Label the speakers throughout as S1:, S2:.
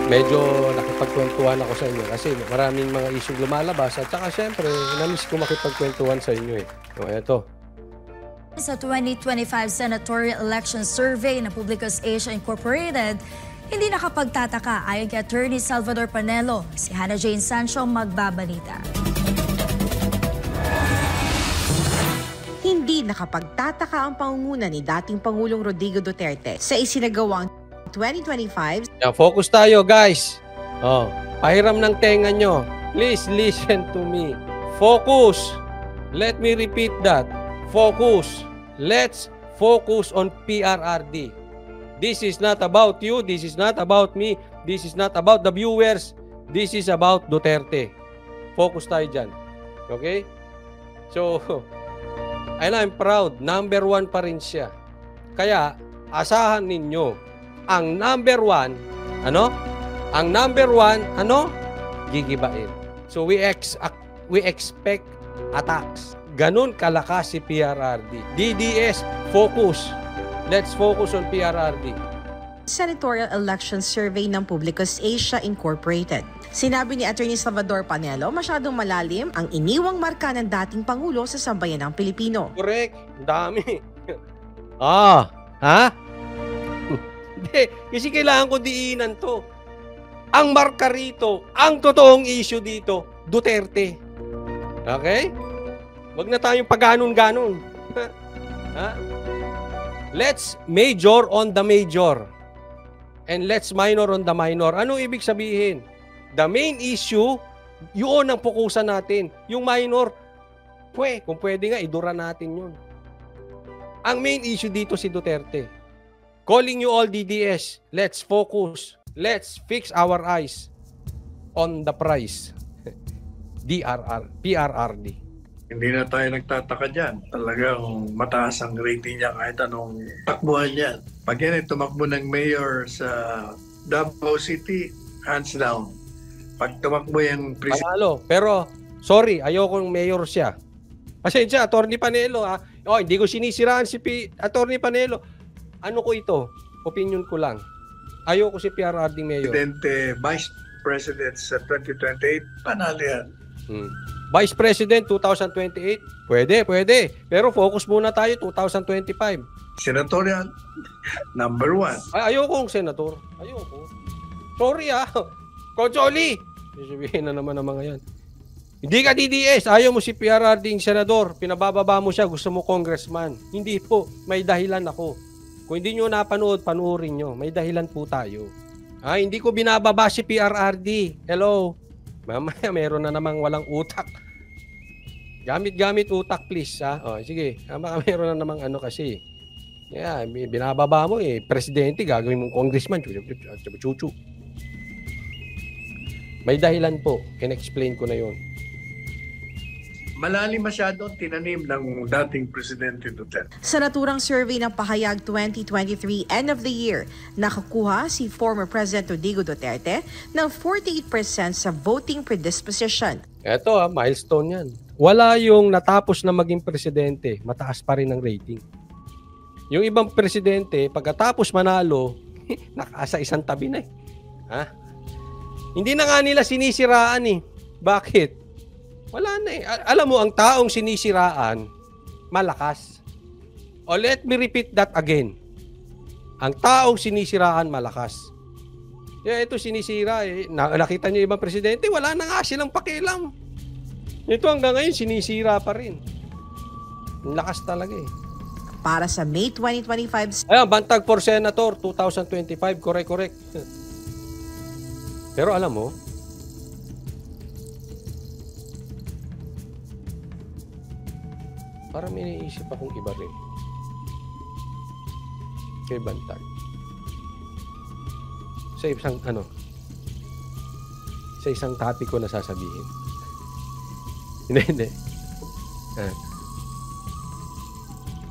S1: medyo nakipagkwentuhan ako sa inyo kasi maraming mga issue lumalabas at saka syempre, namiss ko makipagkwentuhan sa inyo eh. O, eto.
S2: Sa 2025 senatorial election survey ng Publicus Asia Incorporated, hindi nakapagtataka ayon kay Attorney Salvador Panelo. Si Hannah Jane Sancho magbabalita.
S3: Hindi nakapagtataka ang pangunguna ni dating Pangulong Rodrigo Duterte sa isinagawang 2025.
S1: Yan, focus tayo guys. Oh, pahiram ng tenga nyo. Please listen to me. Focus. Let me repeat that. Focus. Let's focus on PRRD. This is not about you. This is not about me. This is not about the viewers. This is about Duterte. Focus tayo dyan. Okay? So, and I'm proud. Number 1 pa rin siya. Kaya, asahan ninyo. Ang number 1, ano? Ang number 1, ano? Gigibain. So, we expect attacks. Ganun kalakas si PRRD. DDS, focus. Let's focus on PRRD.
S3: Senatorial election survey ng Publicus Asia Incorporated. Sinabi ni Attorney Salvador Panelo, masyadong malalim ang iniwang marka ng dating Pangulo sa sambayanang Pilipino.
S1: Correct. Ang dami. Ha? Hindi. Kasi kailangan ko diinan to. Ang marka rito, ang totoong issue dito, Duterte. Okay? Wag na tayong pag-ganon-ganon. Ha? Let's major on the major. And let's minor on the minor. Ano ibig sabihin? The main issue, yun ang pukusan natin. Yung minor, kung pwede nga, idura natin yun. Ang main issue dito si Duterte. Calling you all DDS, let's focus. Let's fix our eyes on the price. PRRD.
S4: Hindi na tayo nagtataka dyan. Talagang mataas ang rating niya kahit anong takbuhan niya. Pag yan ay tumakbo ng mayor sa Davao City, hands down. Pag tumakbo yung
S1: Panalo. Pero, sorry, ayokong mayor siya. Kasi siya, Attorney Panelo, ha? Oh, hindi ko sinisiraan si Attorney Panelo. Ano ko ito? Opinion ko lang. Ayoko si PRRD mayor.
S4: Presidente, Vice President sa 2028, panalo yan.
S1: Vice President 2028, pwede. Pero focus muna tayo 2025.
S4: Senatorial, number 1.
S1: Ay, ayokong senator. Ayoko. Sorry Concholi! Sabihin na naman ng mga yan. Hindi ka DDS. Ayaw mo si PRRD senador. Pinabababa mo siya. Gusto mo congressman. Hindi po. May dahilan ako. Kung hindi nyo napanood, panuorin nyo. May dahilan po tayo. Hindi ko binababa si PRRD. Hello? Mamaya meron na namang walang utak. Gamit utak please. Sige. Baka meron na namang ano kasi. Yeah, binababa mo presidente, gagawin mong congressman. Chuchu. May dahilan po. Can-explain ko na yon.
S4: Malalim masyado ang tinanim ng dating Presidente Duterte.
S3: Sa naturang survey ng Pahayag 2023 End of the Year, nakakuha si former President Rodrigo Duterte ng 48% sa voting predisposition.
S1: Eto milestone yan. Wala yung natapos na maging presidente, mataas pa rin ang rating. Yung ibang presidente, pagkatapos manalo, nakasa isang tabi na Hindi na nga nila sinisiraan Bakit? Wala na Alam mo, ang taong sinisiraan, malakas. Let me repeat that again. Ang taong sinisiraan, malakas. Ito sinisira nakita niyo ibang presidente, wala na nga silang pakialam. Ito hanggang ngayon, sinisira pa rin. Ang lakas talaga
S3: Para sa May 2025...
S1: Ayan, bantag for Senator, 2025, correct. Pero alam mo, parang may naisip akong iba rin. Kay bantag. Sa isang topic ko na sasabihin. Hindi.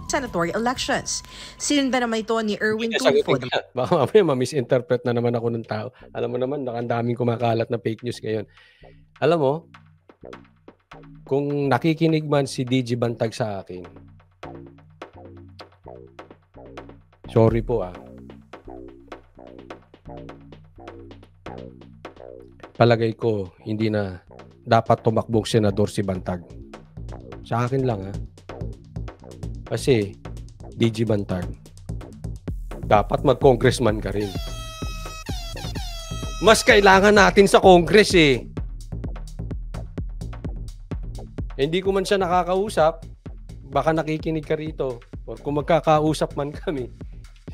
S3: Senatorial elections. Sinundan naman ito ni Erwin Tulfo.
S1: Baka mamaya ma-misinterpret na naman ako ng tao. Alam mo naman, ang daming kumakalat na fake news ngayon. Alam mo, kung nakikinig man si DG Bantag sa akin, sorry po palagay ko, hindi na dapat tumakbong senador si Bantag. Sa akin lang, ha? Kasi, DG Bantag, dapat mag-congressman ka rin. Mas kailangan natin sa Congress, eh. Hindi ko man siya nakakausap, baka nakikinig ka rito, or kung magkakausap man kami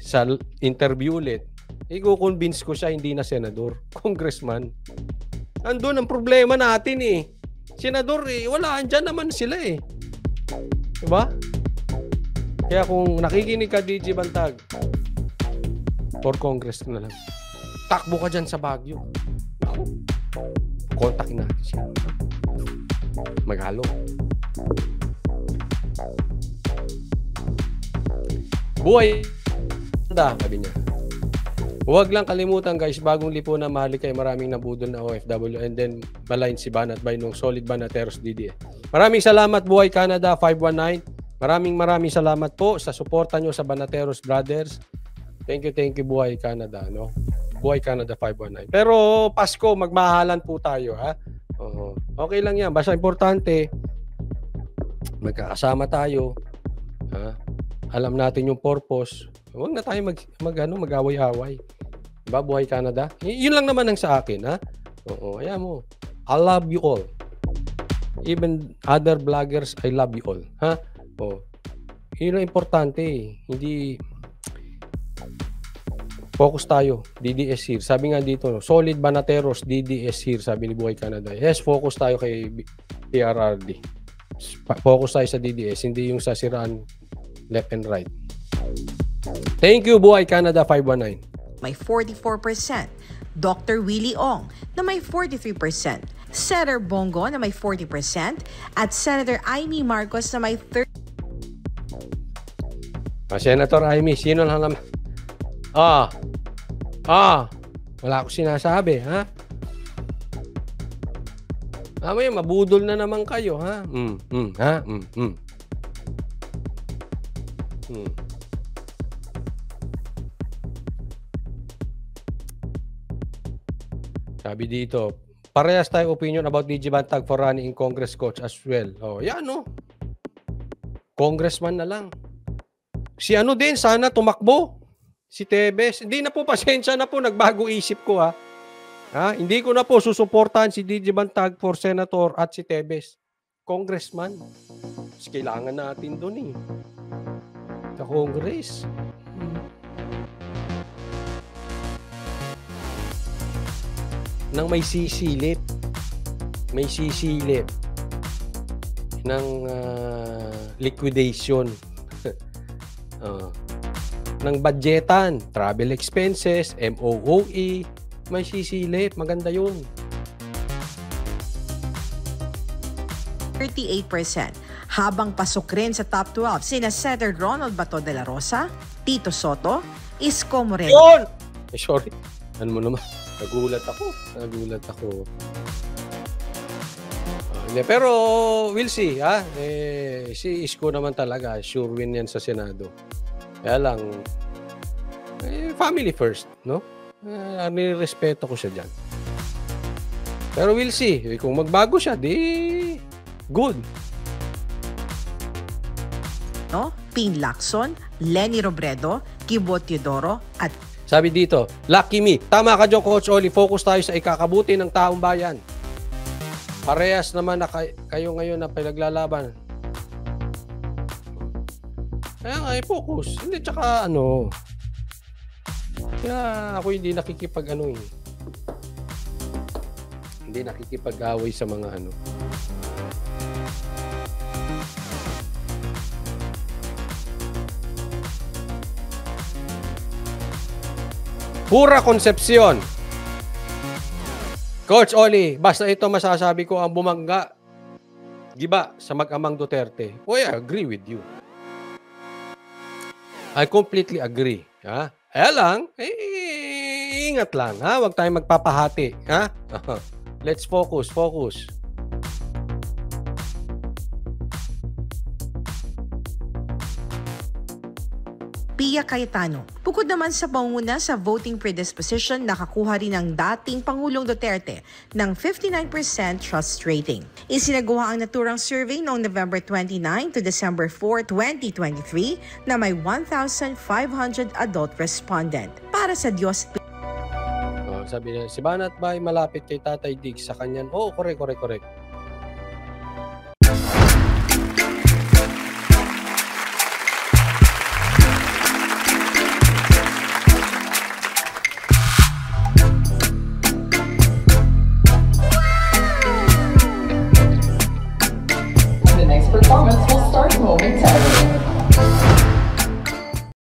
S1: sa interview ulit, i-convince ko siya hindi na senador, congressman. Andun ang problema natin, eh. Senador, eh, wala, andyan naman sila, eh. Diba? Kaya kung nakikinig ka, DJ Bantag, for Congress na lang, takbo ka dyan sa Baguio. Ako, kontakin natin siya. Maghalo. Buhay, sabi niya. Huwag lang kalimutan guys, bagong lipunan mahali kayo, maraming nabudol na OFW, and then balayin si Banat by nung solid Banateros DDS. Maraming salamat Buhay Canada 519. Maraming salamat po sa suporta nyo sa Banateros Brothers. Thank you Buhay Canada, no? Buhay Canada 519. Pero Pasko, magmahalan po tayo, ha? Okay lang yan, basta importante magkakasama tayo, ha? Alam natin yung purpose. Huwag na tayo mag-away-away. Diba, Buhay Canada? Yun lang naman ang sa akin, ha? Oo, ayan mo. I love you all. Even other vloggers, I love you all. Ha? Oo. Yun ang importante, eh. Hindi focus tayo. DDS here. Sabi nga dito, solid Banateros, DDS here, sabi ni Buhay Canada. Yes, focus tayo kay PRRD. Focus tayo sa DDS, hindi yung sasiraan left and right. Thank you, Buhay Canada 519.
S3: May 44%. Dr. Willie Ong na may 43%. Senator Bongo na may 40%. At Senator Amy Marcos na may 30%.
S1: Senator Amy, sino lang naman? Wala akong sinasabi, ha? Mamaya, mabudol na naman kayo, ha? Sabi dito, parehas tayo opinion about DG Bantag for running in Congress, coach, as well. Oh, yan, no? Congressman na lang. Si ano din, sana tumakbo. Si Tebes. Hindi na po, pasensya na po, nagbago isip ko, ha? Hindi ko na po susuportahan si DG Bantag for senator at si Tebes. Congressman. Mas kailangan natin doon, eh. Sa Congress. Nang may sisilip. May sisilip ng liquidation. Ng budgetan, travel expenses, MOOE, may sisilip. Maganda yun.
S3: 38%. Habang pasok rin sa top 12 sina Senator Ronald Bato de la Rosa, Tito Soto, Isko Moreno.
S1: Yun! Sorry. Ano mo naman? Nagulat ako. Pero we'll see, ha? Si Isko naman talaga, sure win yan sa Senado. Kaya lang, family first, no? Nirespeto ko siya dyan. Pero we'll see. Kung magbago siya, di good.
S3: No? Ping Lacson, Lenny Robredo, Kibo Teodoro, at
S1: Sabi dito, Lucky Me. Tama ka dyan, Coach Oli. Focus tayo sa ikakabuti ng taong bayan. Parehas naman na kayo ngayon na pinaglalaban. Kaya nga, focus. Hindi, tsaka ano. Kaya ako hindi nakikipag-ano eh. Hindi nakikipag-away sa mga ano. Pura Concepcion. Coach Oli, basta ito masasabi ko ang bumangga. Giba sa mag-amang Duterte. I agree with you. I completely agree. Ha? Kaya lang, ingat lang. Ha? Huwag tayong magpapahati. Ha? Let's focus.
S3: Pia Cayetano. Bukod naman sa pangunguna sa voting predisposition, nakakuha rin ang dating Pangulong Duterte ng 59% trust rating. Isinagawa ang naturang survey noong November 29 to December 4, 2023 na may 1,500 adult respondent. Para sa Diyos,
S1: Sabi niya, si Banat ba ay malapit kay Tatay Diggs sa kanyan? Oo, correct.